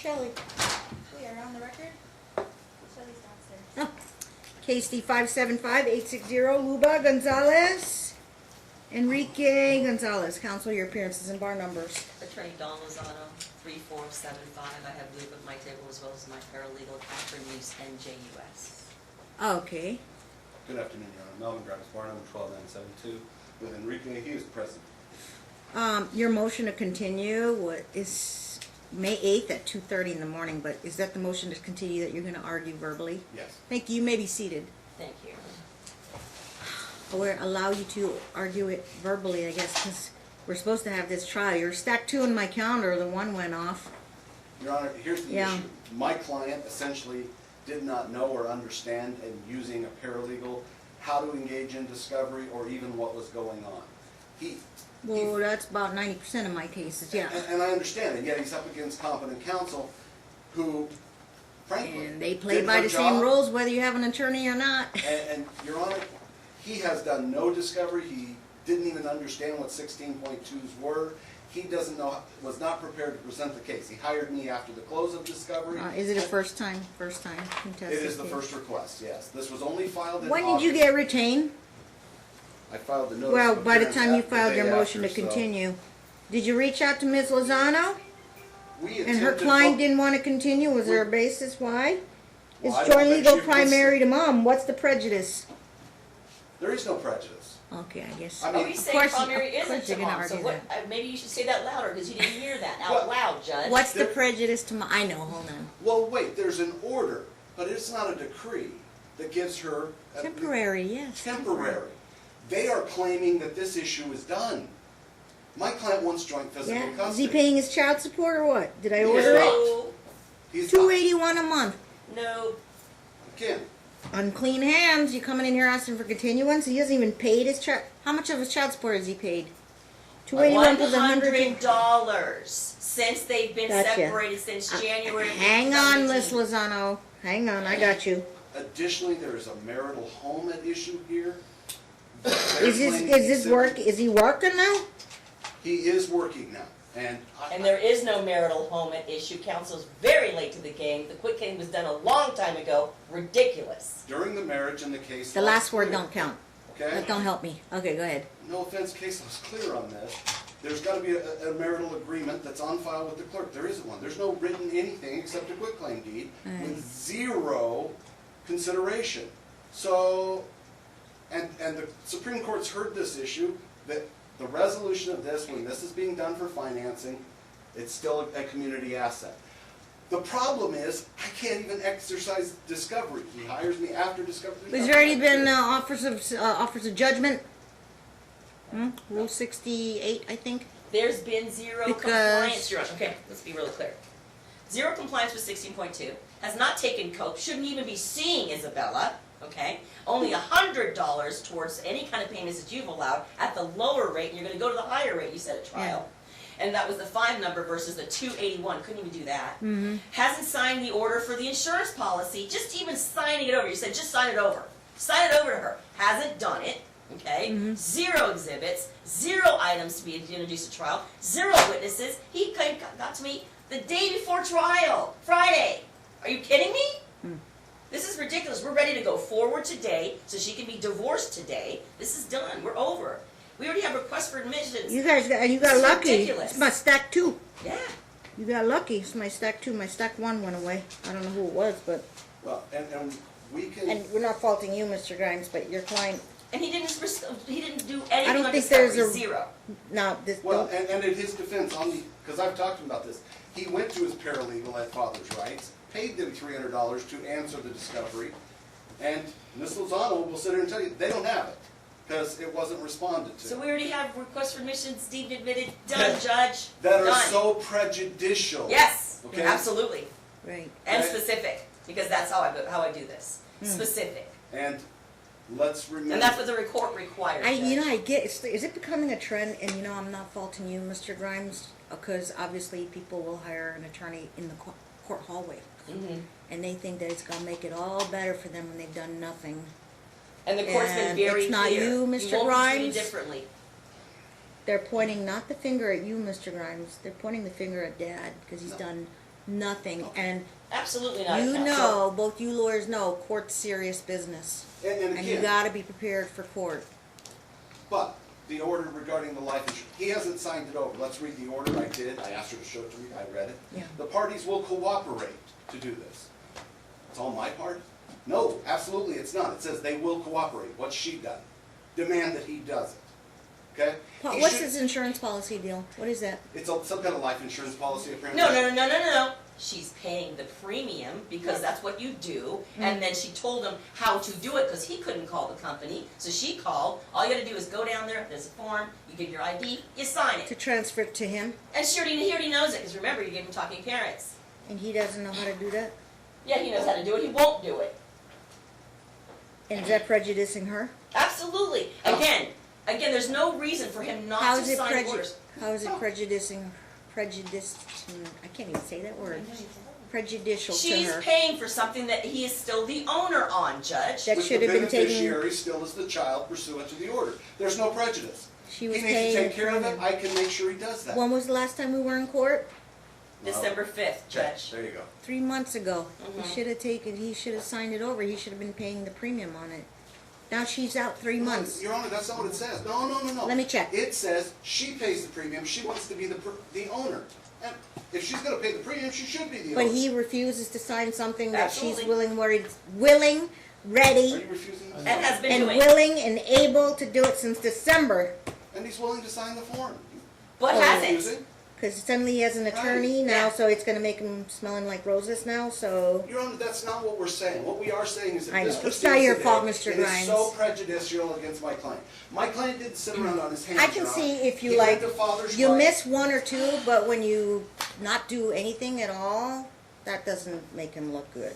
Shelley? We are on the record. Shelley's downstairs. Oh. Case D 575-860, Luba Gonzalez. Enrique Gonzalez. Counsel, your appearances and bar numbers. Attorney Don Lozano, 3475. I have Luke at my table as well as my paralegal, Catherine Reese, NJUS. Okay. Good afternoon, Your Honor. Melvin Grimes, bar number 12972, with Enrique. He is present. Your motion to continue is May 8th at 2:30 in the morning, but is that the motion to continue that you're going to argue verbally? Yes. Thank you. You may be seated. Thank you. Or allow you to argue it verbally, I guess, because we're supposed to have this trial. You're stacked 2 in my calendar. The one went off. Your Honor, here's the Yeah. issue. My client essentially did not know or understand in using a paralegal how to engage in discovery or even what was going on. Well, that's about 90% of my cases, yeah. And I understand, and yet he's up against competent counsel who, frankly, And they play did by her the same job. rules whether you have an attorney or not. And Your Honor, he has done no discovery. He didn't even understand what 16.2s were. He doesn't know, was not prepared to present the case. He hired me after the close of discovery. Is it a first time contested It is the case? first request, yes. This was only filed in When August. did you get retained? I filed the notice. Well, of by the appearance time you the filed day your motion to after, so continue. Did you reach out to Ms. Lozano? we And her attempted- client didn't want to continue? Was there a basis why? Well, I It's don't joint think legal she was- primary to mom. What's the prejudice? There is no prejudice. Okay, I guess. I Are mean, we Of saying course- primary of course isn't to you're gonna mom? So argue what? Maybe you should say that louder because you didn't hear that out Well- loud, Judge. What's the there- prejudice to mom? I know, hold on. Well, wait, there's an order, but it's not a decree that gives her. Temporary, yes. Temporary. They are claiming that this issue is done. My client wants joint physical Yeah, custody. is he paying his child support or what? Did I He is order it? No, He's not. $281 a month. no. Again, Unclean hands. You coming in here asking for continuance? He hasn't even paid his child. How much of his child support has he paid? $281 plus $100. $100 since they've been Gotcha. separated since January. of Hang on, 2017. Miss Lozano. Hang on, I got you. additionally, there is a marital home at issue here. Is this work? Is he working now? He is working now, and And there is no marital home at issue. Counsel's very late to the game. The quick claim was done a long time ago. Ridiculous. during the marriage and the case. The law last is word clear, don't count. Okay? That don't help me. Okay, go ahead. No offense, case law is clear on this. There's got to be a marital agreement that's on file with the clerk. There isn't one. There's no written anything except a quitclaim deed with zero consideration. So, and the Supreme Court's heard this issue, that the resolution of this, when this is being done for financing, it's still a community asset. The problem is, I can't even exercise discovery. He hires me after discovery. Has there already been offers of judgment? Rule 68, I think. There's been zero Because- compliance, Your Honor. Okay, let's be really clear. Zero compliance with 16.2, has not taken cope, shouldn't even be seeing Isabella, okay? Only $100 towards any kind of payments that you've allowed at the lower rate, and you're gonna go to the higher rate, you said at trial. And that was the 5 number versus the 281, couldn't even do that. Hasn't signed the order for the insurance policy, just even signing it over, you said just sign it over. Sign it over to her, hasn't done it, okay? Zero exhibits, 0 items to be introduced at trial, 0 witnesses. He got to me the day before trial, Friday. Are you kidding me? This is ridiculous. We're ready to go forward today, so she can be divorced today. This is done, we're over. We already have requests for admissions. You got This lucky. is ridiculous. It's my stack 2. Yeah. You got lucky. It's my stack 2. My stack 1 went away. I don't know who it was, but Well, and we can. and we're not faulting you, Mr. Grimes, but your client. And he didn't do anything I don't on think discovery, there's a- 0. Now this. Well, and in his defense, because I've talked about this, he went to his paralegal at Father's Rights, paid them $300 to answer the discovery, and Ms. Lozano will sit here and tell you, they don't have it, because it wasn't responded to. So we already have requests for admissions deemed admitted, done, Judge, That are done. so prejudicial. Yes, Okay. absolutely, Right. and Okay. specific, because that's how I do this, specific. And let's remember. And that's what the court requires, Judge. I get. Is it becoming a trend? And I'm not faulting you, Mr. Grimes, because obviously people will hire an attorney in the court hallway, and they think that it's gonna make it all better for them when they've done nothing. And the court's been And very it's not clear. you, Mr. You won't be treated Grimes. differently. They're pointing not the finger at you, Mr. Grimes. They're pointing the finger at Dad because he's done Nothing, and Absolutely not. you counsel. know, both you lawyers know, court's serious business. And And you again, gotta be prepared for court. but the order regarding the life insurance, he hasn't signed it over. Let's read the order. I did. I asked her to show it to me. I read it. Yeah. The parties will cooperate to do this. It's all my part? No, absolutely it's not. It says they will cooperate. What's she done? Demand that he does it. Okay? He What's should- his insurance policy deal? What is that? It's some kind of life insurance policy apparently. No. She's paying the premium because that's what you do. And then she told him how to do it because he couldn't call the company. So she called. All you gotta do is go down there, there's a form, you give your ID, you sign To it. transfer it to him, And he already knows it because remember, you gave him talking parents. and he doesn't know how to do that? Yeah, he knows how to do it, he won't do it. And is that prejudicing her? Absolutely. Again, there's no reason for him not How to is it sign orders. how is it prejudicing, I can't even say that word. Prejudicial to She's her. paying for something that he is still the owner on, Judge. That But should the have been taken, beneficiary still is the child pursuant to the order. There's no prejudice. she was He needs to paying take care of it. premium. I can make sure he does that. When was the last time we were in court? December 5th, Okay, Judge. there you go. 3 months ago. Mhm. He should have signed it over, he should have been paying the premium on it. Now she's out 3 months. Your Honor, that's not what it says. No. Let me check. It says she pays the premium. She wants to be the owner. And if she's gonna pay the premium, she should be the owner. But he refuses to sign something that she's Absolutely. willing, Are ready, you refusing to And sign? has been and doing. willing and able to do it since December. And he's willing to sign the form. But Oh, hasn't. Refusing? Cause suddenly he has an attorney Right, now, yeah. so it's gonna make him smelling like roses now, so. Your Honor, that's not what we're saying. What we are saying is that I this know. It's proceeds not your today, fault, Mr. It is Grimes. so prejudicial against my client. My client didn't sit around on his hands, I can Your Honor. see if you He went like, to father's you right. miss one or two, but when you not do anything at all, that doesn't make him look good.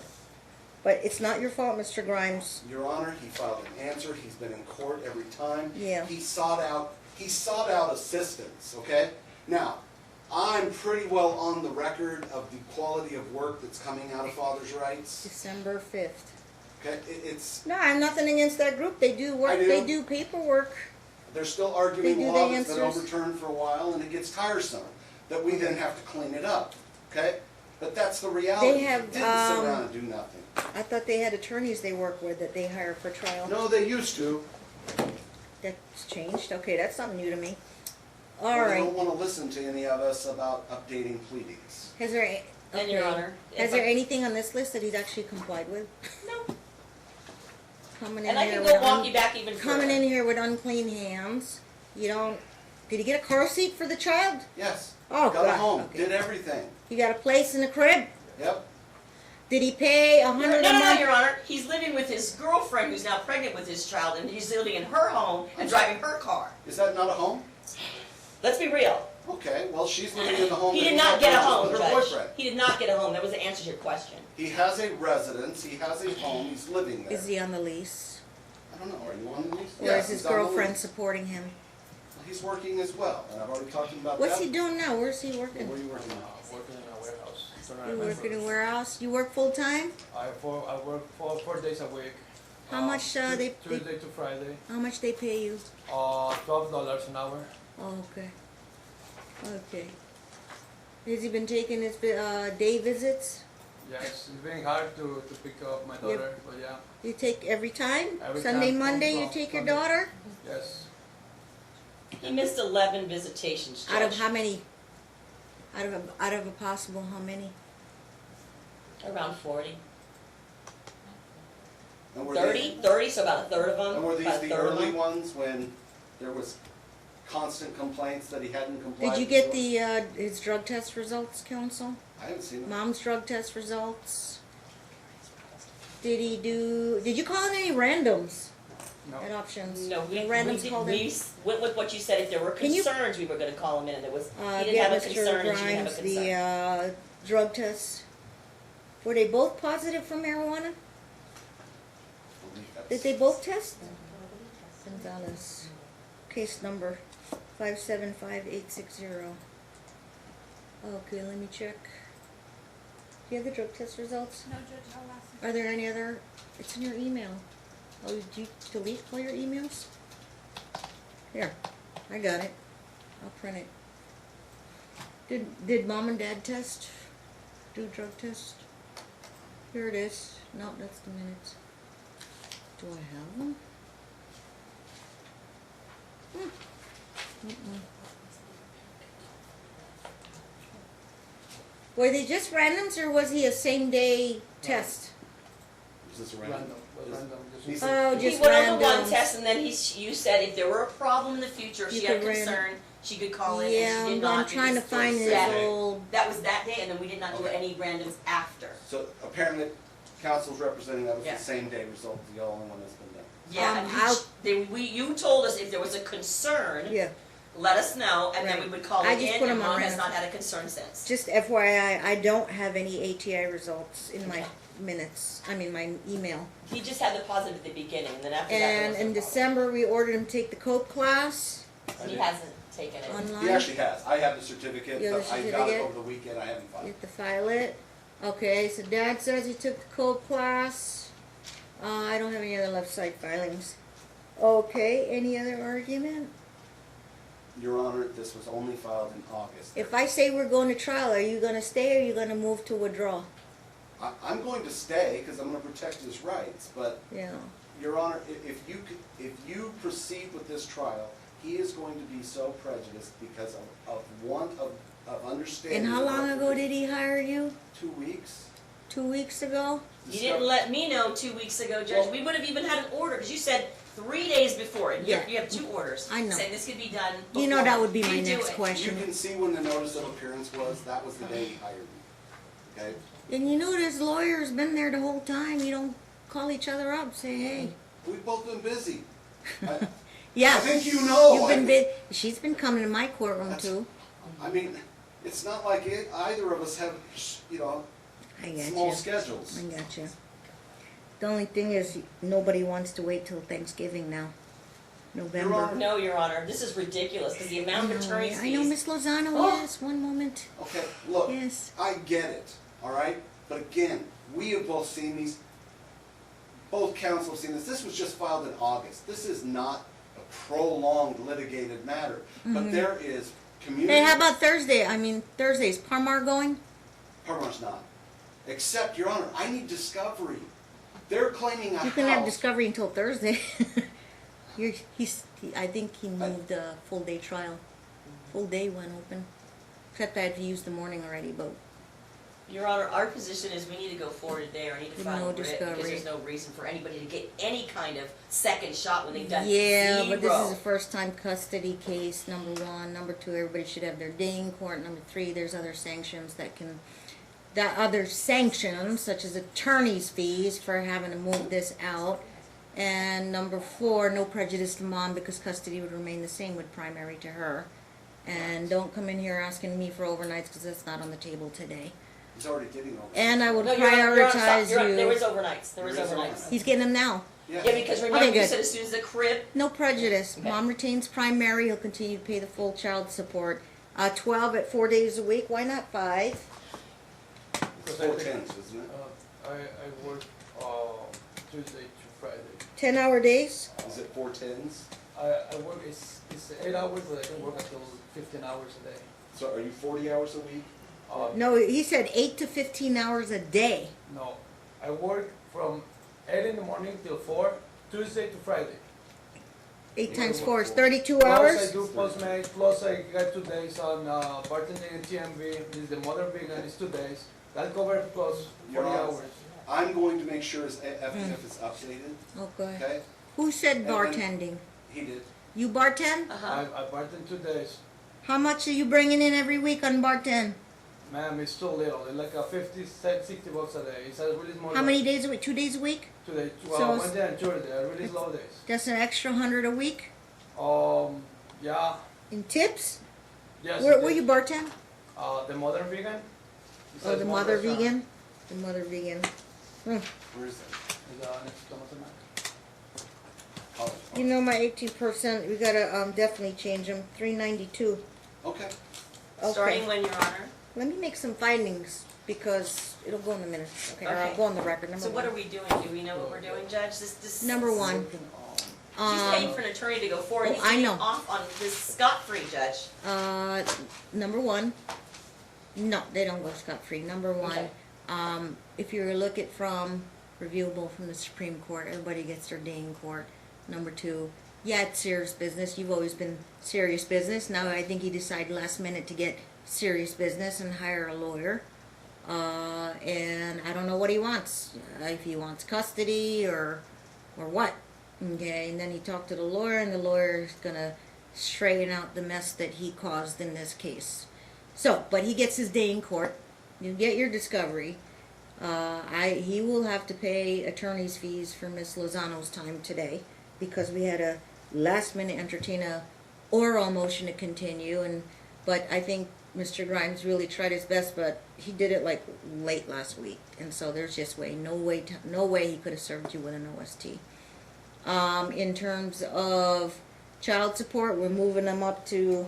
But it's not your fault, Mr. Grimes. Your Honor, he filed an answer. He's been in court every time. Yeah. He sought out assistance, okay? Now, I'm pretty well on the record of the quality of work that's coming out of Father's Rights. December 5th. Okay, it's, No, I'm nothing against that group. They do work, I do. they do paperwork. they're still arguing They do law the that's been answers. overturned for a while, and it gets tiresome, that we then have to clean it up, okay? But that's the reality. They He have, didn't sit around and do nothing. I thought they had attorneys they work with that they hire for trial. No, they used to. That's changed? Okay, that's something new to me. All Well, They right. don't wanna listen to any of us about updating pleadings. Has there, And Your okay. Honor. Has if there I- anything on this list that he's actually complied with? No. Coming in And I here can with go walk you back even coming further. in here with unclean hands. You don't. Did he get a car seat for the child? Yes. Oh, Got a God. home, Okay. did everything. He got a place in the crib. Yep. Did he pay No, $100 no, a no, month? Your Honor. He's living with his girlfriend who's now pregnant with his child, and he's living in her home and driving her car. Is that not a home? Let's be real. Okay, well, she's living in the home. He that did he not had get a purchased home, with her Judge. boyfriend. He did not get a home. That was the answer to your question. He has a residence, he has a home, he's living there. Is he on the lease? I don't know, are you on the lease? Or Yes, is his he's on the girlfriend lease. supporting him? He's working as well, and I've already talked to him about that. What's he doing now? Where's he Where working? are you working now? Working in a warehouse. You work in a warehouse? You work full time? I work for 4 days a week. How much, they- Tuesday to Friday. How much they pay you? $12 an hour. Oh, okay. Okay. Has he been taking his day visits? Yes, it's being hard to pick up my daughter, but yeah, You take every time? Every Sunday, time, Monday, you from take your Sunday. daughter? yes. He missed 11 visitations, Judge. Out of how many? Out of a possible how many? Around 40. And were 30? 30, so about a third of them. And were these about a the third of early them. ones when there was constant complaints that he hadn't complied? Did you with get rules? his drug test results, counsel? I haven't seen it. Mom's drug test results? Did you call in any randoms No. at options? No, we randoms called in? went with what you said. If there were Can you- concerns, we were going to call him in. And there was, he didn't Get have a Mr. concern and she didn't have a Grimes concern. the drug tests. Were they both positive for marijuana? I believe Did that's- they both test? Gonzalez. Case number 575-860. Okay, let me check. Do you have the drug test results? No, Judge, I'll ask him. Are there any other? It's in your email. Oh, did you delete all your emails? Here, I got it. I'll print it. Did mom and dad test? Do drug test. Here it is. No, that's the minutes. Do I have them? Were they just randoms or was he a same day test? Is this a Random, random? was Is- random. He's- Oh, He just went over one randoms. test and then you said if there were a problem in the future, You she had could random- concern, she could call in Yeah, and she did I'm not. trying to because find his that- old. That was that day and then we did not do Okay. any randoms after. So apparently, council's representing that was Yeah. the same day result, the only one that's been done. Yeah, and you told us if there was a concern, Yeah. let us know, and then we Right. would call I it just in, put and 'em on Mom has random. not had a concern since. Just FYI, I don't have any ATI results in my minutes. I mean, my email. He just had the positive at the beginning, and then after that, And there in was no problem. December, we ordered him to take the COPE class He hasn't taken it. online. He actually has. I have the certificate, You have but the I got it certificate? over the weekend. I haven't You filed. have to file it. Okay, so Dad says he took the COPE class. I don't have any other left side filings. Okay, any other argument? Your Honor, this was only filed in August. If I say we're going to trial, are you gonna stay or are you gonna move to withdraw? I'm going to stay because I'm going to protect his rights, but Yeah. Your Honor, if you proceed with this trial, he is going to be so prejudiced because of want of understanding. And how long ago did he hire you? 2 weeks. 2 weeks ago? You didn't let me know 2 weeks ago, Judge. Well- We would have even had an order, because you said 3 days before, and Yeah. you have 2 orders. I know. Saying this could be done You know that before. would be my You do next it. You question. can see when the notice of appearance was, that was the day he hired me. Okay? And you know this lawyer's been there the whole time. You don't call each other up, say, hey. We've both been busy. I Yeah. think you know. You've been she's been coming to my courtroom That's- too. I mean, it's not like either of us have, I got small you. schedules. I got you. The only thing is, nobody wants to wait till Thanksgiving now. November. Honor. No, Your Honor, this is ridiculous, because the amount of attorney's I know, fees. Miss Lozano, Oh. yes, one moment. Okay, look, Yes. I get it, all right? But again, we have both seen these, both counsel have seen this. This was just filed in August. This is not a prolonged litigated matter. But there is community. Hey, how about Thursday? Thursday's Parmar going? Parmar's not. Except, Your Honor, I need discovery. They're claiming a house. You can have discovery until Thursday. I think he moved a full day trial. Full day went open. Except I had to use the morning already, but Your Honor, our position is we need to go forward today, or need to With file no a writ, because discovery. there's no reason for anybody to get any kind of second shot when they've done yeah, zero. but this is a first time custody case, number one. Number two, everybody should have their day in court. Number three, there's other sanctions such as attorney's fees for having to move this out. And number four, no prejudice to mom because custody would remain the same with primary to her. And don't come in here asking me for overnights because that's not on the table today. He's already getting over. And I would No, Your Honor, Your Honor, stop. prioritize Your Honor, there was you. overnights, there was There is overnights. overnight. He's getting them now. Yeah. Yeah, because remember you good. said as soon as the crib, No prejudice. Okay. Mom retains primary. He'll continue to pay the full child support. 12 at 4 days a week. Why not 5? Because 4 I think, tens, isn't it? I work Tuesday to Friday. 10-hour days? Is it 4 tens? I work, it's 8 hours, but I can work until 15 hours a day. So are you 40 hours a week? No, he said 8 to 15 hours a day. No, I work from 8 in the morning till 4, Tuesday to Friday. 8 You times work 4 is for- 32 Plus I hours? do Postmates, plus I got 2 days on bartending and TMV, this is the mother vegan, it's 2 days. That covers plus 40 Your Honor, hours. I'm going to make sure if it's updated, Okay. okay? Who said And then- bartending? He did. You bartend? uh-huh. I bartend 2 days. How much are you bringing in every week on bartend? Ma'am, it's too little, it's like a 50, 60 bucks a day. It's a really small. How many days a week? 2 days a week? 2 days, So well, it's- Monday and Tuesday, are really slow days. That's an extra 100 a week? Yeah, In tips? yes. Where it you is. bartend? The mother vegan. It's Oh, a the small mother restaurant. vegan? The mother vegan. Where is that? It's next to Tomato Mac. College You Park. know my 18%, we gotta definitely change them. 392. Okay. Starting Okay. when, Your Honor? Let me make some findings because it'll go in the minutes. Okay, or I'll Okay. go on the record. Number So what one. are we doing? Do we know what we're doing, Judge? This. Number one. She's paying for an attorney to go forward. oh, He's I getting know. off on this scot-free, Judge. Number one, No, they don't go scot-free. Number one, Okay. if you look at from reviewable from the Supreme Court, everybody gets their day in court. Number two, yeah, it's serious business. You've always been serious business. Now I think he decided last minute to get serious business and hire a lawyer. And I don't know what he wants. If he wants custody or what. Okay, and then he talked to the lawyer, and the lawyer is gonna straighten out the mess that he caused in this case. So, but he gets his day in court. You get your discovery. He will have to pay attorney's fees for Miss Lozano's time today because we had a last minute entertain a oral motion to continue, but I think Mr. Grimes really tried his best, but he did it like late last week, and so there's just no way he could have served you with an OST. In terms of child support, we're moving them up to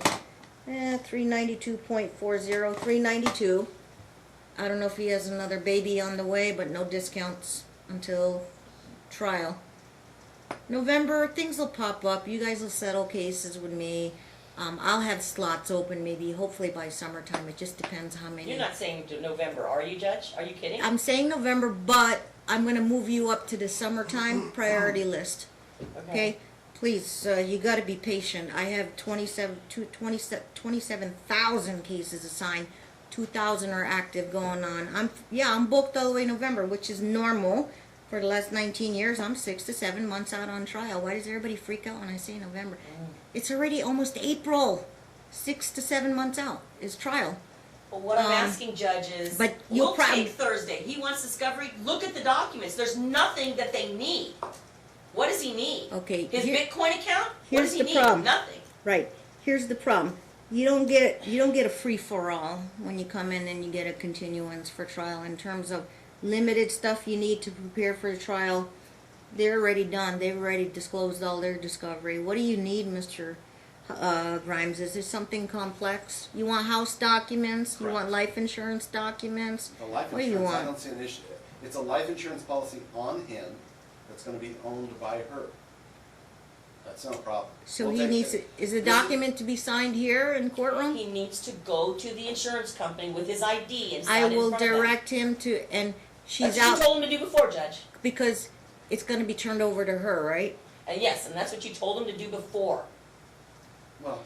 392.40, 392. I don't know if he has another baby on the way, but no discounts until trial. November, things will pop up. You guys will settle cases with me. I'll have slots open maybe, hopefully by summertime. It just depends how many. You're not saying to November, are you, Judge? Are you kidding? I'm saying November, but I'm going to move you up to the summertime priority list. Okay? Please, you got to be patient. I have 27,000 cases assigned. 2,000 are active going on. I'm booked all the way November, which is normal. For the last 19 years, I'm 6 to 7 months out on trial. Why does everybody freak out when I say November? It's already almost April. 6 to 7 months out is trial. Well, what I'm asking, Judge, is but you'll we'll take Thursday. He wants discovery. Look at the documents. There's nothing that they need. What does he need? Okay. His Bitcoin account? What Here's does he the need? problem. Nothing. Right. Here's the problem. You don't get a free for all when you come in and you get a continuance for trial. In terms of limited stuff you need to prepare for the trial, they're already done. They've already disclosed all their discovery. What do you need, Mr. Grimes? Is there something complex? You want house documents? Correct. You want life insurance documents? The life What do you insurance, I want? don't see an issue. It's a life insurance policy on him that's gonna be owned by her. That's no problem. So We'll he take needs, it. is the document to be signed here in courtroom? He needs to go to the insurance company with his ID and I sign in will front of them. direct him to, and she's That's what out you told him to do before, Judge. because it's gonna be turned over to her, right? And yes, and that's what you told him to do before. Well,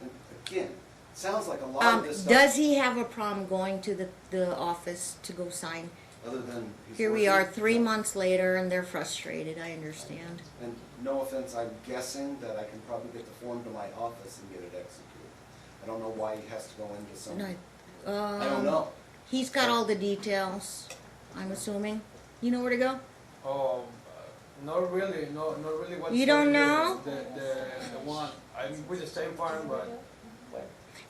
and again, sounds like a lot of this stuff. Does he have a problem going to the office to go sign? Other than he's Here we are working, 3 no. months later and they're frustrated, I understand. And no offense, I'm guessing that I can probably get the form to my office and get it executed. I don't know why he has to go into some, I don't know. He's got all the details, I'm assuming. You know where to go? Not really, not really what. You don't know? The one, I'm with the same farm, but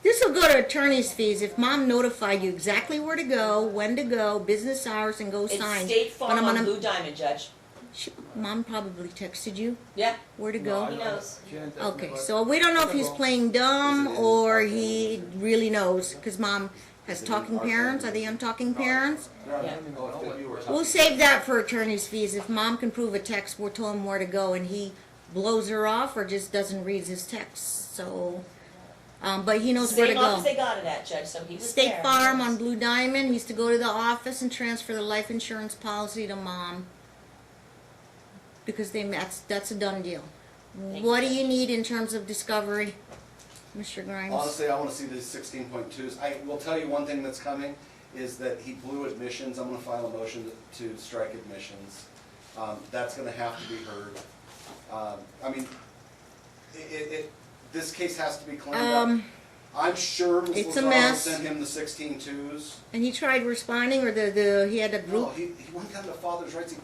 This will go to attorney's fees if mom notified you exactly where to go, when to go, business hours, and go It's sign. State But Farm I'm on gonna- Blue Diamond, Judge. Mom probably texted you Yeah. where to no, go. I He don't- knows. she didn't tell me, Okay, but so we don't know if I can he's go. playing dumb Is it in or our he family? really knows, because mom has Is it in talking our parents. Are family? they on talking parents? No, I Yeah. don't even know if you were We'll talking. save that for attorney's fees. If mom can prove a text, we'll tell him where to go and he blows her off or just doesn't read his text. So, but he knows where to Same office go. they got it at, Judge, so he was State there. Farm on Blue Diamond. He's to go to the office and transfer the life insurance policy to mom. Because that's a done deal. Thank What you, do you Judge. need in terms of discovery, Mr. Grimes? Honestly, I wanna see these 16.2s. I will tell you one thing that's coming, is that he blew admissions. I'm gonna file a motion to strike admissions. That's gonna have to be heard. I mean, this case has to be cleaned up. I'm sure Ms. It's a Lozano mess. sent him the 16.2s. And he tried responding, or he had a No, group? he went down to father's rights.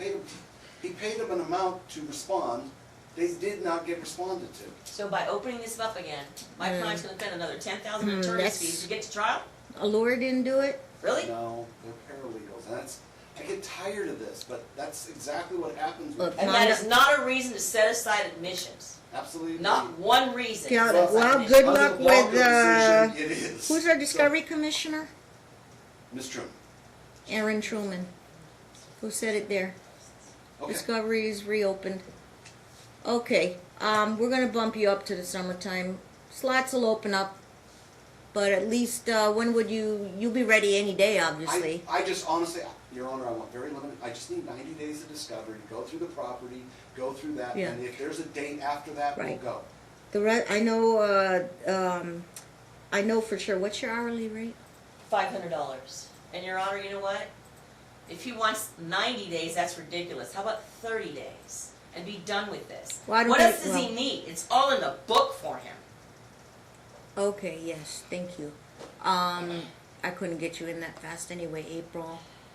He paid him an amount to respond. They did not get responded to. So by opening this up again, my client's gonna spend another 10,000 in attorney's that's- fees to get to trial? A lawyer didn't do it? Really? No, they're paralegals, and I get tired of this, but that's exactly what happens Look, with, And that is not a reason to set aside admissions. absolutely. Not one reason. to Yeah, set aside well, admissions. good Under luck the Walker with, decision, it is. who's our discovery commissioner? Ms. Truman. Aaron Truman. Who said it there? Okay. Discovery is reopened. Okay, we're gonna bump you up to the summertime. Slots will open up. But at least, when would you'll be ready any day, obviously. I just honestly, Your Honor, I want very limited, I just need 90 days of discovery to go through the property, go through that, Yeah. and if there's a date after that, we'll Right. go. I know for sure, what's your hourly rate? $500. And Your Honor, you know what? If he wants 90 days, that's ridiculous. How about 30 days? And be done with this. Well, I don't What think- else does he well- need? It's all in the book for him. Okay, yes, thank you. I couldn't get you in that fast anyway,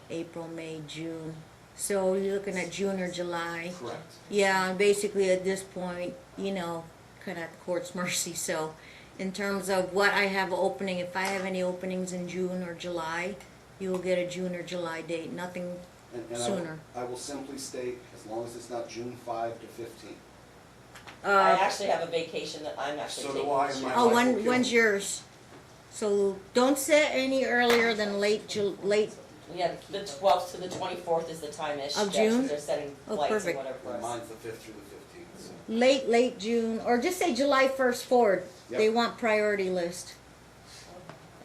April, May, June. So you're looking at June or July. Correct. Yeah, and basically at this point, kind of at the court's mercy. So in terms of what I have opening, if I have any openings in June or July, you will get a June or July date, nothing And sooner. I will simply state, as long as it's not June 5 to 15. I actually have a vacation that I'm actually So do taking I, this and year. my Oh, wife will kill when's me. yours? So don't set any earlier than late, Yeah, the 12th to the 24th is the time-ish. Of Judge, June? They're setting Oh, flights and perfect. whatever for And us. mine's the 5th through the 15th. So. late June, or just say July 1st forward. Yep. They want priority list.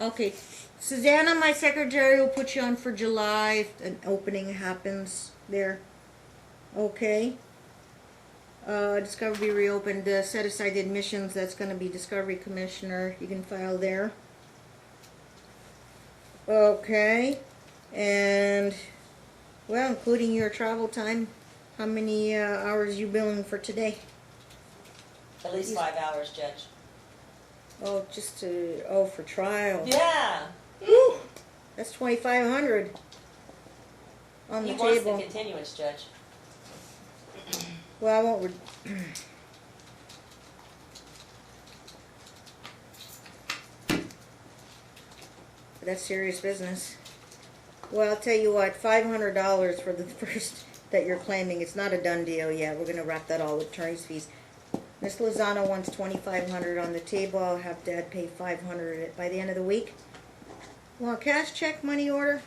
Okay, Susanna, my secretary, will put you on for July if an opening happens there. Okay. Discovery reopened, set aside admissions, that's gonna be Discovery Commissioner, you can file there. Okay, and, well, including your travel time, how many hours you billing for today? At least 5 hours, Judge. Oh, for trial. Yeah. Whew, that's 2,500 on the He wants the table. continuance, Judge. Well, I won't. That's serious business. Well, I'll tell you what, $500 for the first that you're claiming. It's not a done deal yet. We're gonna wrap that all with attorney's fees. Miss Lozano wants 2,500 on the table. I'll have Dad pay 500 by the end of the week. Well, cash, check, money order,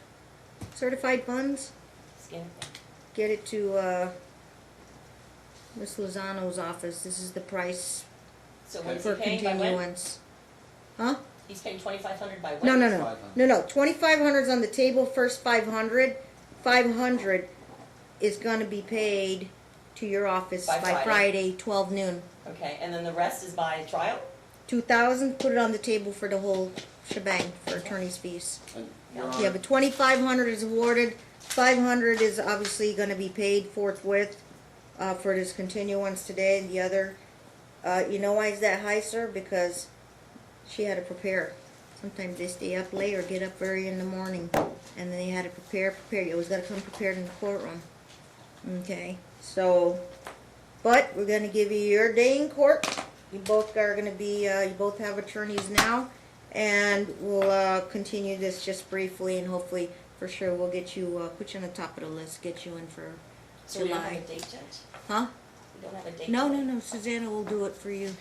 certified funds. Skin. Get it to Miss Lozano's office. This is the price So when's for he paying by when? continuance. Huh? He's paying $2,500 by when? No. 2,500's on the table. First 500. 500 is gonna be paid to your office By by Friday. Friday, 12 noon. Okay, and then the rest is by trial? 2,000. Put it on the table for the whole shebang for attorney's fees. And Your Yeah, Yeah, Honor, but 2,500 is awarded. 500 is obviously gonna be paid forthwith, for this continuance today. And the other, you know why it's that high, sir? Because she had to prepare. Sometimes they stay up late or get up very in the morning, and then they had to prepare. You always gotta come prepared in the courtroom. Okay, so, but we're gonna give you your day in court. You both are gonna be, you both have attorneys now, and we'll continue this just briefly, and hopefully, for sure, we'll get you, put you on the top of the list, get you in for So we don't have July. a date, Judge? Huh? We don't have a date? No, Susanna will do it for you.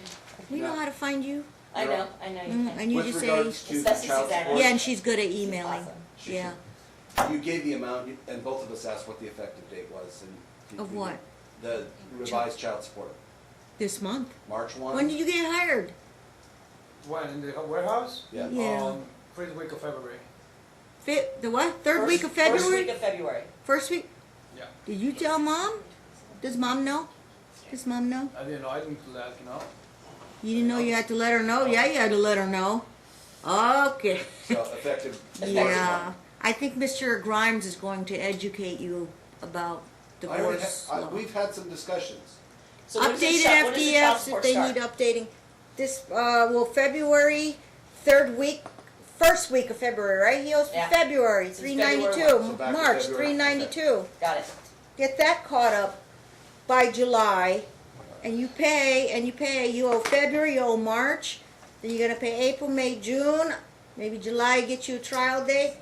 We know No. how to find you. I know you can. And you with just regards say, to the Especially child Susanna. support, yeah, and she's good at She's emailing. awesome. Yeah. you gave the amount, and both of us asked what the effective date was. And Of what? The revised child support. This month. March 1? When did you get hired? When, in the warehouse? Yeah. Yeah. First week of February. The what? Third week of First February? week of February. First week? Yeah. Did you tell Mom? Does Mom know? Does Mom know? I didn't know, I didn't let, you know. You didn't know you had to let her know? Yeah, you had to let her know. Okay. So effective. Yeah. I think Mr. Grimes is going to educate you about I already divorce ha- law. we've had some discussions. So when does the Updated when does the child FDFs if support they start? need updating. This, February, first week of February, right? He owes for Yeah. February, Since 392. February one. So back to March, February. 392. Got it. Get that caught up by July, and you pay, you owe February, you owe March, then you're gonna pay April, May, June, maybe July, get you a trial date,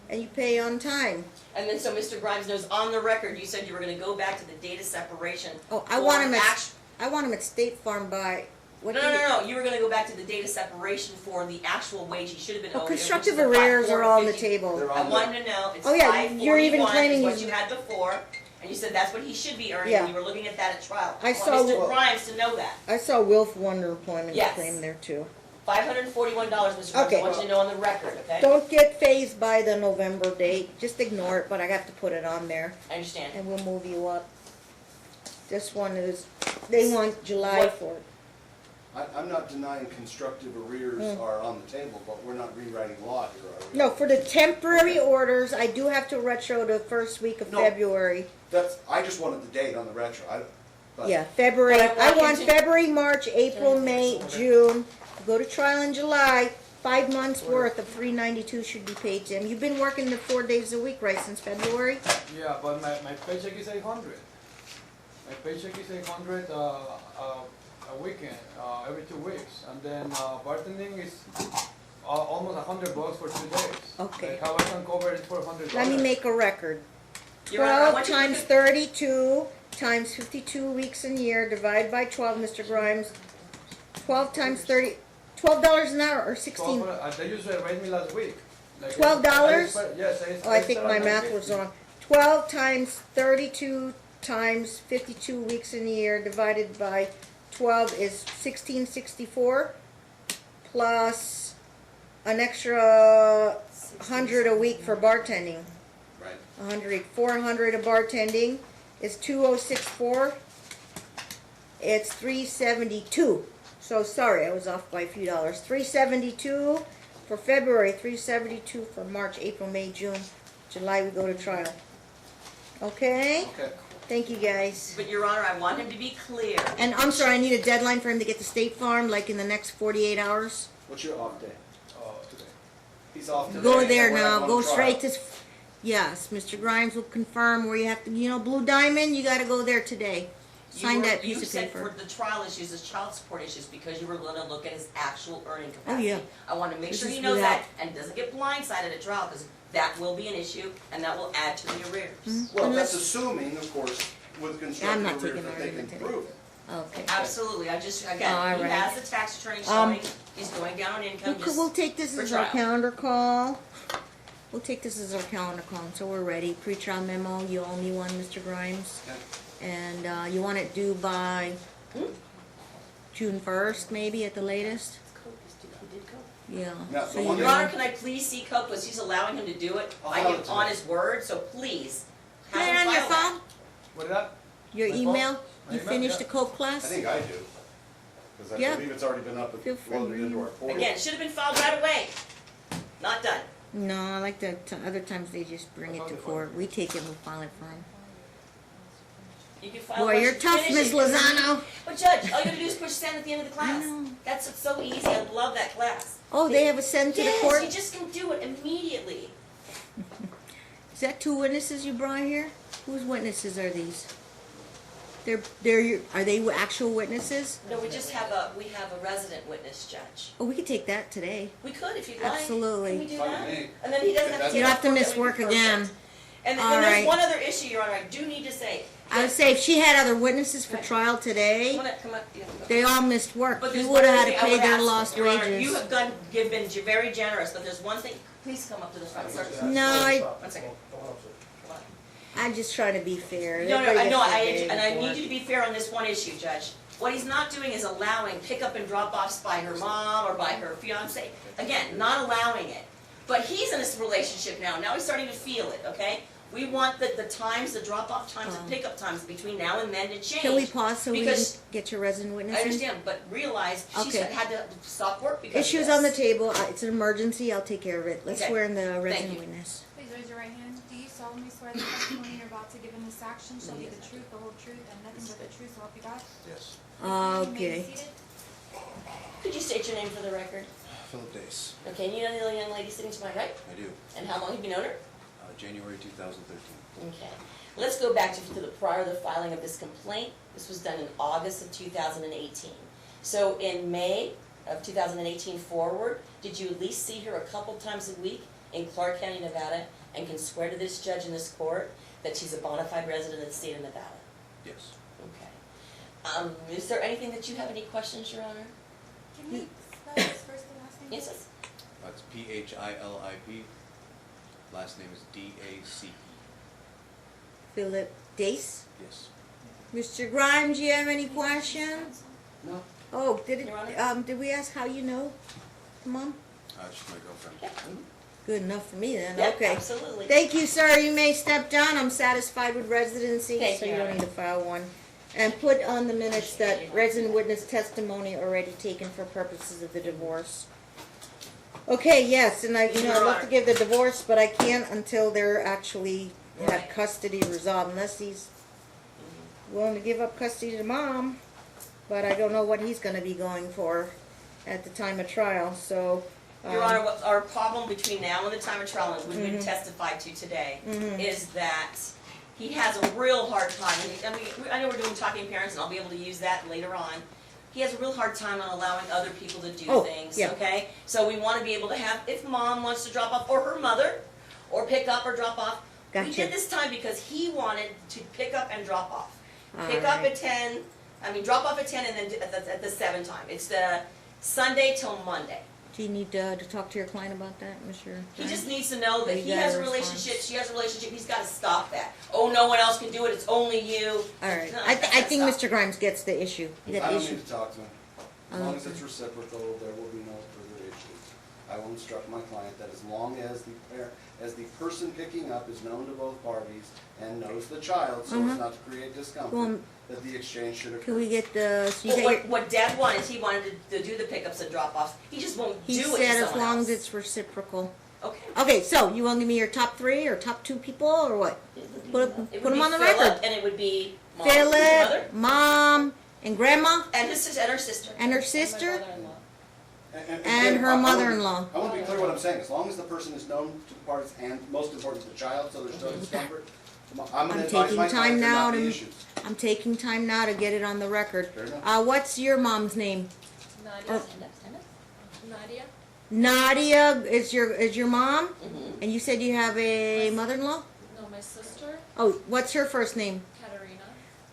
and you pay on time. And then so Mr. Grimes knows on the record, you said you were gonna go back to the data separation. Oh, I for want him act- at State Farm by, what No, do you? no, you were gonna go back to the data separation for the actual wage he should have been Oh, owed. constructive which is the arrears are on the 5,450. table. They're I on wanted to know, it's Oh, yeah, 541 you're even claiming is what he's- you had before, and you said that's what he should be earning, Yeah. and you were looking at that at trial. I want saw- Mr. Grimes to know that. I saw Wilf Wonder employment Yes. claim there too. $541, Mr. Grimes, I Okay. want you to know on the record, okay? Don't get phased by the November date, just ignore it, but I have to put it on there, I understand. and we'll move you up. This one is, they want July What- for it. I'm not denying constructive arrears are on the table, but we're not rewriting law here, are we? No, for the temporary orders, I do have to retro the first week of No. February. I just wanted the date on the retro, but. Yeah, February, But I I want want you to- February, March, April, May, June, go to trial in July, 5 months worth of $392 should be paid to him. You've been working the 4 days a week, right, since February? Yeah, but my paycheck is 800. My paycheck is 800 a weekend, every 2 weeks, and then bartending is almost $100 for 2 days. Okay. Like how I can cover it for $100? Let me make a record. Your Honor, I 12 want you to times look 32 times 52 weeks in a year, divide by 12, Mr. Grimes. 12 times 30, $12 an hour or 16? They usually rate me last week. Like, $12? Yes. Oh, I think my math was wrong. 12 times 32 times 52 weeks in a year divided by 12 is 1664 plus an extra 100 a week for bartending. Right. 400 of bartending is 2064. It's 372. So sorry, I was off by a few dollars. 372 for February, 372 for March, April, May, June, July we go to trial. Okay? Okay. Thank you guys. But Your Honor, I want him to be clear. And I'm sorry, I need a deadline for him to get to State Farm, like in the next 48 hours. What's your off day? Today. He's off today. Go there and we're now, not go on trial. straight to, yes, Mr. Grimes will confirm where you have to, Blue Diamond, you gotta go there today. Sign that piece You of said paper. for the trial issues, as child support issues, because you were gonna look at his actual earning Oh, capacity. yeah. I wanna make This sure is he knows without- that, and doesn't get blindsided at trial, because that will be an issue, and that will add to the arrears. Well, Unless- that's assuming, of course, with I'm constructive not arrears taking that they can argument today. prove it. Okay. Absolutely, I just, All again, he right. has the tax attorney Um, showing, he's going down on income, We'll take this for as our trial. calendar call. We'll take this as our calendar call, so we're ready. Pre-trial memo, you owe me one, Mr. Grimes. Okay. And you want it due by June 1st, maybe at the latest? He did cope. Yeah. Now, So the you one Your know- Honor, can I please see Cope, because he's allowing him to do it, I'll I file am it on today. his word, so please, Put have it him on your file that. phone? What is that? Your My phone? email? My You email, finished yeah. the COPE I class? think I do, because I Yeah. believe it's already been up and Feel free. loaded into our portal. Again, it should have been filed right away, not done. No, I like the other times they just bring it to court. We take it, we file it for them. You can file. Boy, once you're you tough, finish Ms. it. Lozano. But Judge, all you gotta do is push send at the end of the class. know. That's so easy, I love that class. Oh, they have a send to the Yes, court? you just can do it immediately. Is that 2 witnesses you brought here? Whose witnesses are these? Are they actual witnesses? No, we have a resident witness, Judge. Oh, we could take that today. We could if you'd like. Absolutely. Can we do Fine that? with me. And then he doesn't have to. You don't have to take miss off that we work can again. process. And then All there's right. one other issue, Your Honor, I do need to say. I would say if she had other witnesses for trial today, Come up, yeah, go. they all missed work. But You there's would have one had to thing I pay would their ask, lost Your Honor, wages. You have been very generous, but there's one thing, please come up to the front, sir. No, One second. Come on. I'm just trying to be fair. No, Everybody I know, gets their day and I before. need you to be fair on this one issue, Judge. What he's not doing is allowing pickup and drop-offs by her mom or by her fiance. Again, not allowing it. But he's in this relationship now, he's starting to feel it, okay? We want the times, the drop-off times and pickup times between now and then to change. Can we pause so we can Because get your resident witness I in? understand, but realize she's Okay. had to stop work because of Issues this. on the table. It's an emergency. I'll take care of it. Let's Okay. swear in the Thank resident you. witness. Please raise your right hand. Do you solemnly swear the testimony you're about to give in this action shall be the truth, the whole truth, and nothing but the truth, so help you God? Yes. You may be Okay. seated. Could you state your name for the record? Philip Dace. Okay, and you know the little young lady sitting to my right? I do. And how long have you known her? January 2013. Okay. Let's go back to the prior to the filing of this complaint. This was done in August of 2018. So in May of 2018 forward, did you at least see her a couple times a week in Clark County, Nevada, and can swear to this judge in this court that she's a bona fide resident of the state of Nevada? Yes. Okay. Is there anything that you have any questions, Your Honor? Can you spell his first and last name? Yes, yes. That's Philip. Last name is Dace. Philip Dace. Yes. Mr. Grimes, do you have any questions? No. Oh, Your Honor? did we ask how you know, Mom? She's my girlfriend. Yeah, Good enough for me then, yeah, okay. absolutely. Thank you, sir. You may step down. I'm satisfied with residency, Thank so you, you don't Your need to file one. And put on the minutes that resident witness testimony already taken for purposes of the divorce. Okay, yes, and I'd Your love to Honor. give the divorce, but I can't until they're actually have Right. custody resolved, unless he's willing to give up custody to mom. But I don't know what he's gonna be going for at the time of trial, so. Your Honor, what our problem between now and the time of trial, and we've been testified to today, is that he has a real hard time. I mean, I know we're doing talking parents, and I'll be able to use that later on. He has a real hard time on allowing other people to do Oh, things, yeah. okay? So we want to be able to have, if mom wants to drop off, or her mother, or pick up or drop off. We Gotcha. did this time because he wanted to pick up and drop off. Pick All up right. at 10, drop off at 10 and then at the 7 time. It's the Sunday till Monday. Do you need to talk to your client about that, Mr. He Grant? just needs to know that You he got has a a relationship, she has a relationship, he's gotta stop that. Oh, no one else can do it, it's only you. All right, No, I that's think gotta stop. Mr. Grimes gets the issue. You I got the don't issue. need to talk to him. As Oh, long as okay. it's reciprocal, there will be no further issues. I will instruct my client that as long as the person picking up is known to both parties and knows the child, so as not to create Well, discomfort, that the exchange should occur. Can we get the, so you Well, got your, what Dad wanted, he wanted to do the pickups and drop-offs, he just won't do he it to said as someone long else. as it's reciprocal. Okay. Okay, so you want to give me your top 3 or top 2 people or what? Put It would them be on the Philip, record. and it would be Mom, his mother, Philip, Mom, and Grandma, and his sister, and her sister. and her sister, And and her mother-in-law. I want to be clear what I'm saying, as long as the person is known to the parties and, most important, the child, so there's no discomfort, I'm gonna I'm advise taking my time client there now not be to, issues. I'm taking time now to get it on the record. Fair enough. What's your mom's name? Nadia. Or- Nadia. Nadia is your mom? Mhm. And you said you have a mother-in-law? No, my sister, Oh, what's her first name? Katerina.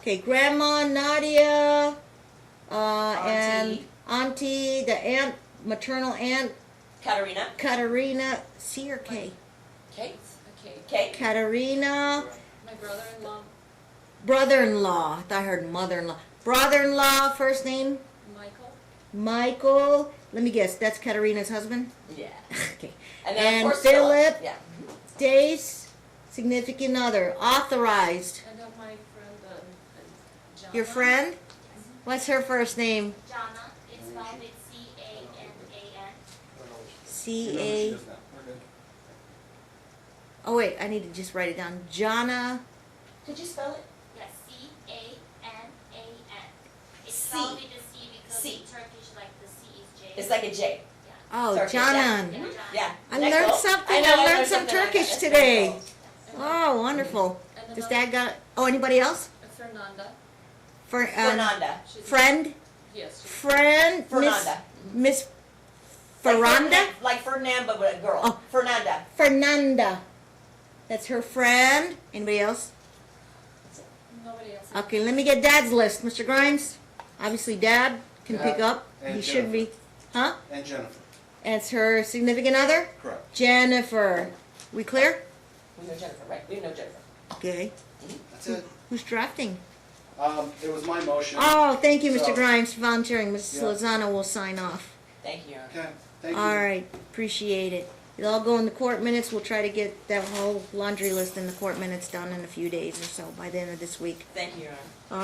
Okay, Grandma, Nadia, and Auntie. Auntie, the aunt, maternal aunt, Katerina, Katerina, C or K? okay, Okay. okay, Katerina, My brother-in-law, brother-in-law. I thought I heard mother-in-law. Brother-in-law, first name? Michael. Michael. Let me guess, that's Katerina's husband? yeah. Okay. And then And of course Philip. Yeah. Days, significant other, authorized. And my friend, Jana. Your friend? What's her first name? Jana, it's spelled with C-A-N-A-N. C You know who she A. is now. Oh wait, I need to just write it down. Jana. Could you spell it? Yes, C-A-N-A-N. It's C. spelled with the C because C. in Turkish, like the C is J. It's like a J. Oh, Turkish, Janan. Yeah, Jana. Yeah. I Next learned level. something. know, I learned some something like that. Turkish That's today. very cool. Oh, wonderful. And Does another- Dad got? Oh, anybody else? Fernanda. Fernanda. She's Friend. Yes. She's Friend. Fernanda. Miss Like Ferranda. Like Ferdinand, but with a girl. Oh. Fernanda. Fernanda. That's her friend. Anybody else? nobody else. Okay, let me get Dad's list, Mr. Grimes. Obviously, Dad can pick Dad up. and He should be. Huh? And Jennifer. And it's her significant other? Correct. Jennifer. We clear? We know Jennifer, right? We know Jennifer. Okay. That's it. Who's drafting? It was my motion. Oh, thank you, Mr. So- Grimes, for volunteering. Mrs. Yeah. Lozano will sign off. Thank you, Your Honor. Okay, thank you. All right, appreciate it. It'll all go in the court minutes. We'll try to get that whole laundry list in the court minutes done in a few days or so, by the end of this week. Thank you, Your Honor.